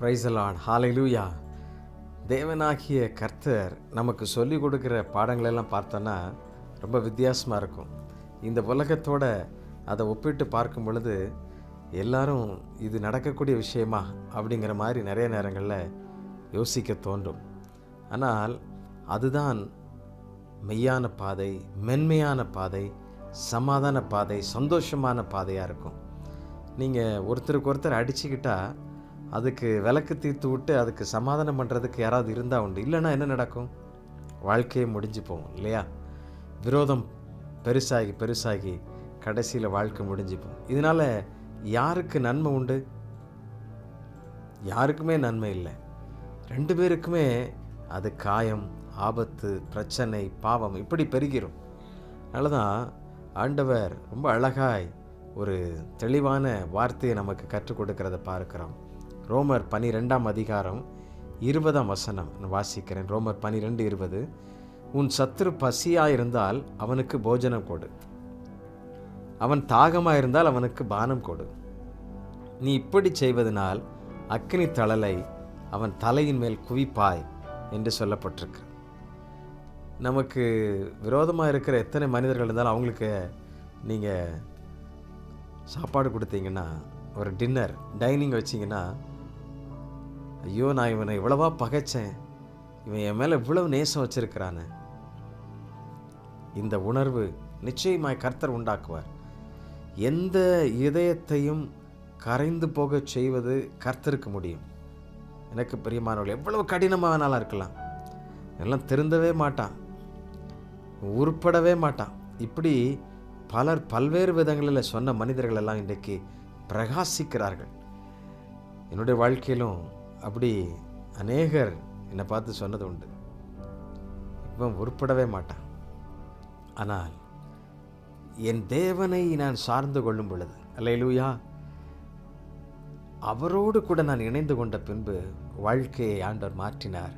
Praise the Lord, ஹalleluya. தேவனாகிய கர்த்தர் நமக்கு சொல்லிக் கொடுக்குற பாடங்களெல்லாம் பார்த்தோன்னா ரொம்ப வித்தியாசமாக இருக்கும். இந்த உலகத்தோட அதை ஒப்பிட்டு பார்க்கும் பொழுது எல்லாரும் இது நடக்கக்கூடிய விஷயமா அப்படிங்கிற மாதிரி நிறைய நேரங்களில் யோசிக்க தோன்றும். ஆனால் அதுதான் மெய்யான பாதை, மென்மையான பாதை, சமாதான பாதை, சந்தோஷமான பாதையாக இருக்கும். நீங்கள் ஒருத்தருக்கு ஒருத்தர் அடிச்சுக்கிட்டால் அதுக்கு விளக்கு தீர்த்து விட்டு அதுக்கு சமாதானம் பண்ணுறதுக்கு யாராவது இருந்தால் உண்டு. இல்லைன்னா என்ன நடக்கும்? வாழ்க்கையே முடிஞ்சு போகும் இல்லையா? விரோதம் பெருசாகி பெருசாகி கடைசியில் வாழ்க்கை முடிஞ்சு போகும். இதனால் யாருக்கு நன்மை உண்டு? யாருக்குமே நன்மை இல்லை. ரெண்டு பேருக்குமே அது காயம், ஆபத்து, பிரச்சனை, பாவம் இப்படி பெருகிரும். அதனால தான் ஆண்டவர் ரொம்ப அழகாய் ஒரு தெளிவான வார்த்தையை நமக்கு கற்றுக் கொடுக்கிறத பார்க்கிறோம். ரோமர் 12ஆம் அதிகாரம் 20ஆம் வசனம் நான் வாசிக்கிறேன். ரோமர் 12:20. உன் சத்துரு பசியாயிருந்தால் அவனுக்கு போஜனம் கொடு, அவன் தாகமாயிருந்தால் அவனுக்கு பானம் கொடு. நீ இப்படி செய்வதனால் அக்கினி தழலை அவன் தலையின் மேல் குவிப்பாய் என்று சொல்லப்பட்டிருக்கு. நமக்கு விரோதமாக இருக்கிற எத்தனை மனிதர்கள் இருந்தாலும் அவங்களுக்கு நீங்கள் சாப்பாடு கொடுத்தீங்கன்னா, ஒரு டின்னர் டைனிங் வச்சிங்கன்னா, ஐயோ நான் இவனை இவ்வளவா பகைச்சேன், இவன் என் மேலே இவ்வளவு நேசம் வச்சிருக்கிறானே, இந்த உணர்வு நிச்சயமாய் கர்த்தர் உண்டாக்குவார். எந்த இதயத்தையும் கரைந்து போக செய்வது கர்த்தருக்கு முடியும். எனக்கு பிரியமானவர்கள், எவ்வளவு கடினமானாலும் இருக்கலாம், எல்லாம் திருந்தவே மாட்டான், உருப்படவே மாட்டான். இப்படி பலர் பல்வேறு விதங்களில் சொன்ன மனிதர்கள் எல்லாம் இன்றைக்கு பிரகாசிக்கிறார்கள். என்னுடைய வாழ்க்கையிலும் அப்படி அநேகர் என்னை பார்த்து சொன்னது உண்டு, இவன் உருப்படவே மாட்டான். ஆனால் என் தேவனை நான் சார்ந்து கொள்ளும் பொழுது, அல்லேலூயா, அவரோடு கூட நான் இணைந்து கொண்ட பின்பு வாழ்க்கையை ஆண்டவர் மாற்றினார்.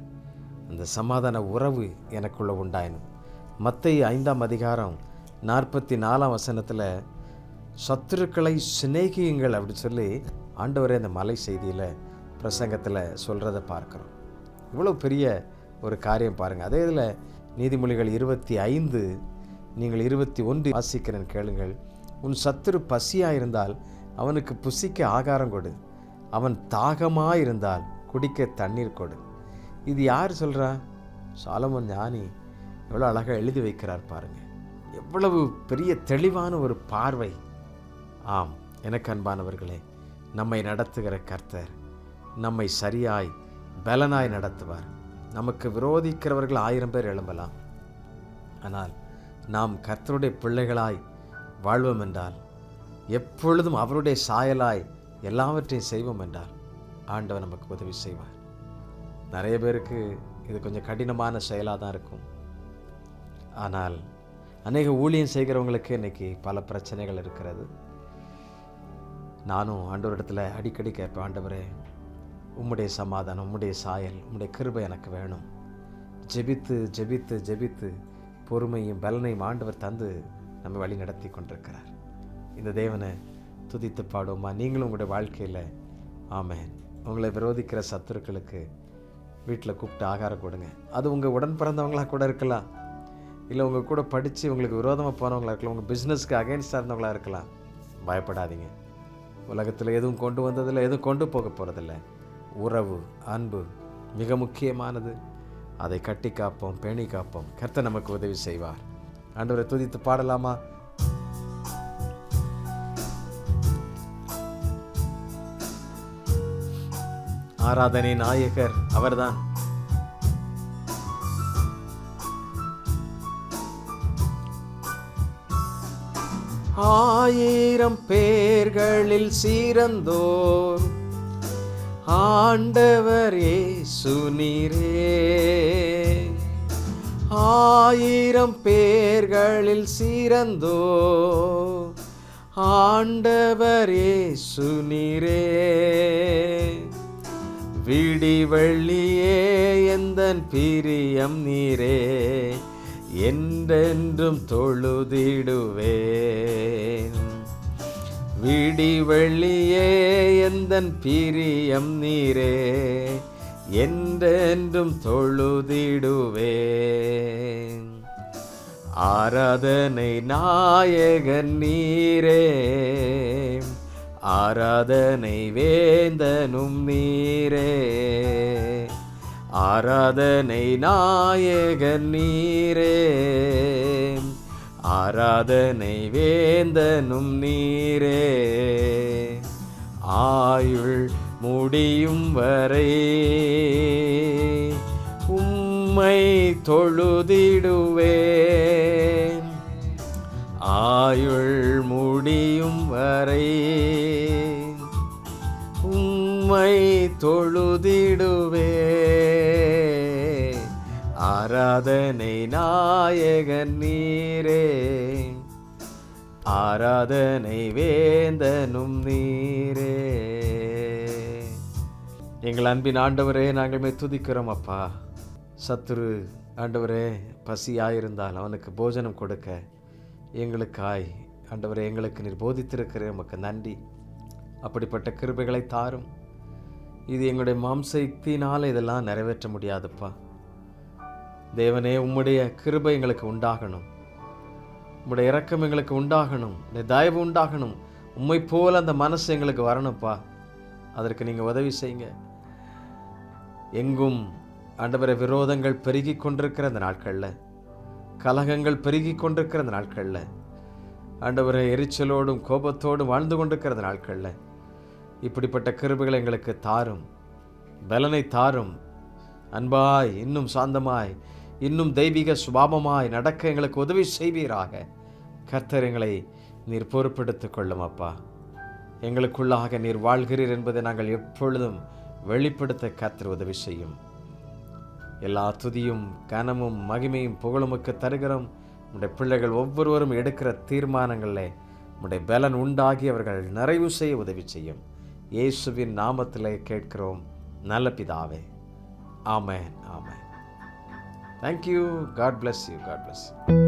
அந்த சமாதான உறவு எனக்குள்ள உண்டாயினும். மத்தேயு 5ஆம் அதிகாரம் 44ஆம் வசனத்தில் சத்துருக்களை சிநேகியுங்கள் அப்படி சொல்லி ஆண்டவரே அந்த மலை செய்தியில் பிரசங்கத்தில் சொல்கிறத பார்க்குறோம். இவ்வளோ பெரிய ஒரு காரியம் பாருங்கள். அதே இதில் நீதிமொழிகள் 25 நீங்கள் 21 வாசிக்கிறேன் கேளுங்கள். உன் சத்துரு பசியாயிருந்தால் அவனுக்கு புசிக்க ஆகாரம் கொடு, அவன் தாகமாயிருந்தால் குடிக்க தண்ணீர் கொடு. இது யார் சொல்கிறா? சாலமோன் ஞானி எவ்வளோ அழகாக எழுதி வைக்கிறார் பாருங்கள். எவ்வளவு பெரிய தெளிவான ஒரு பார்வை. ஆம், எனக்கு அன்பானவர்களே, நம்மை நடத்துகிற கர்த்தர் நம்மை சரியாய் பலனாய் நடத்துவார். நமக்கு விரோதிக்கிறவர்கள் 1000 பேர் எழும்பலாம், ஆனால் நாம் கர்த்தருடைய பிள்ளைகளாய் வாழ்வோம் என்றால், எப்பொழுதும் அவருடைய சாயலாய் எல்லாவற்றையும் செய்வோம் என்றால் ஆண்டவர் நமக்கு உதவி செய்வார். நிறைய பேருக்கு இது கொஞ்சம் கடினமான செயலாக தான் இருக்கும். ஆனால் அநேக ஊழியம் செய்கிறவங்களுக்கு இன்றைக்கி பல பிரச்சனைகள் இருக்கிறது. நானும் ஆண்டவரிடத்தில் அடிக்கடி கேட்பேன், ஆண்டவரே உம்முடைய சமாதானம், உம்முடைய சாயல், உம்முடைய கிருபை எனக்கு வேணும். ஜெபித்து ஜெபித்து ஜெபித்து பொறுமையும் பலனையும் ஆண்டவர் தந்து நம்ம வழி நடத்தி கொண்டிருக்கிறார். இந்த தேவனை துதித்து பாடுவோமா? நீங்களும் உங்களுடைய வாழ்க்கையில் ஆமென். உங்களை விரோதிக்கிற சத்துருக்களுக்கு வீட்டில் கூப்பிட்டு ஆகாரம் கொடுங்க. அது உங்கள் உடன் பிறந்தவங்களாக கூட இருக்கலாம், இல்லை உங்கள் கூட படித்து உங்களுக்கு விரோதமாக போனவங்களாக இருக்கலாம், உங்கள் பிஸ்னஸ்க்கு அகெயின்ஸ்டாக இருந்தவங்களாக இருக்கலாம். பயப்படாதீங்க. உலகத்தில் எதுவும் கொண்டு வந்ததில்லை, எதுவும் கொண்டு போக போகிறதில்ல. உறவு, அன்பு மிக முக்கியமானது. அதை கட்டி காப்போம், பேணி காப்போம். கர்த்தர் நமக்கு உதவி செய்வார். ஆண்டவரை துதித்து பாடலாமா? ஆராதனை நாயகர் அவர்தான். ஆயிரம் பேர்களில் சிறந்தோர் ஆண்டவர் இயேசு நீரே. ஆயிரம் பேர்களில் சிறந்தோர் ஆண்டவர் இயேசு நீரே. விடி வெள்ளியே எந்தன் பிரியம் நீரே, என்றென்றும் தொழுதிடுவேன். விடிவெள்ளியே எந்தன் பிரியம் நீரே, என்றென்றும் தொழுதிடுவேன். ஆராதனை நாயகன் நீரே, ஆராதனை வேந்தனும் நீரே, ஆராதனை நாயகன் நீரே, ஆராதனை வேந்தனும் நீரே. ஆயுள் முடியும் வரை உம்மை தொழுதிடுவேன். ஆயுள் முடியும் வரை உம்மை தொழுதிடுவேன். ஆராதனை நாயகன் நீரே, ஆராதனை வேந்தனும் நீரே. எங்கள் அன்பின் ஆண்டவரே, நாங்கள் துதிக்கிறோம் அப்பா. சத்துரு ஆண்டவரே பசியாயிருந்தால் அவனுக்கு போஜனம் கொடுக்க எங்களுக்காய் ஆண்டவரே எங்களுக்கு நீர் போதித்திருக்கிறேன். உமக்கு நன்றி. அப்படிப்பட்ட கிருபைகளை தாரும். இது எங்களுடைய மாம்சத்தினால் இதெல்லாம் நிறைவேற்ற முடியாதுப்பா. தேவனே, உம்முடைய கிருபை எங்களுக்கு உண்டாகணும், உம்முடைய இரக்கம் எங்களுக்கு உண்டாகணும், உம்முடைய தயவு உண்டாகணும். உம்மை போல அந்த மனசு எங்களுக்கு வரணும்ப்பா. அதற்கு நீங்கள் உதவி செய்யுங்க. எங்கும் ஆண்டவரை விரோதங்கள் பெருகி கொண்டிருக்கிற அந்த நாட்களில், கலகங்கள் பெருகி கொண்டிருக்கிற அந்த நாட்களில், ஆண்டவரை எரிச்சலோடும் கோபத்தோடும் வாழ்ந்து கொண்டிருக்கிற அந்த நாட்களில் இப்படிப்பட்ட கிருபைகளை எங்களுக்கு தாரும், பலனை தாரும். அன்பாய், இன்னும் சாந்தமாய், இன்னும் தெய்வீக சுபாவமாய் நடக்க எங்களுக்கு உதவி செய்வீராக. கர்த்தர் எங்களை நீர் பொறுப்பெடுத்துக் கொள்ளும் அப்பா. எங்களுக்குள்ளாக நீர் வாழ்கிறீர் என்பதை நாங்கள் எப்பொழுதும் வெளிப்படுத்த கர்த்தர் உதவி செய்யும். எல்லா துதியும் கனமும் மகிமையும் புகழுமுக்கு தருகிறோம். உடைய பிள்ளைகள் ஒவ்வொருவரும் எடுக்கிற தீர்மானங்களில் உடைய பலன் உண்டாகி அவர்கள் நிறைவு செய்ய உதவி செய்யும். இயேசுவின் நாமத்திலே கேட்கிறோம் நல்ல பிதாவே. ஆமென், ஆமென். Thank you. God bless you. God bless you.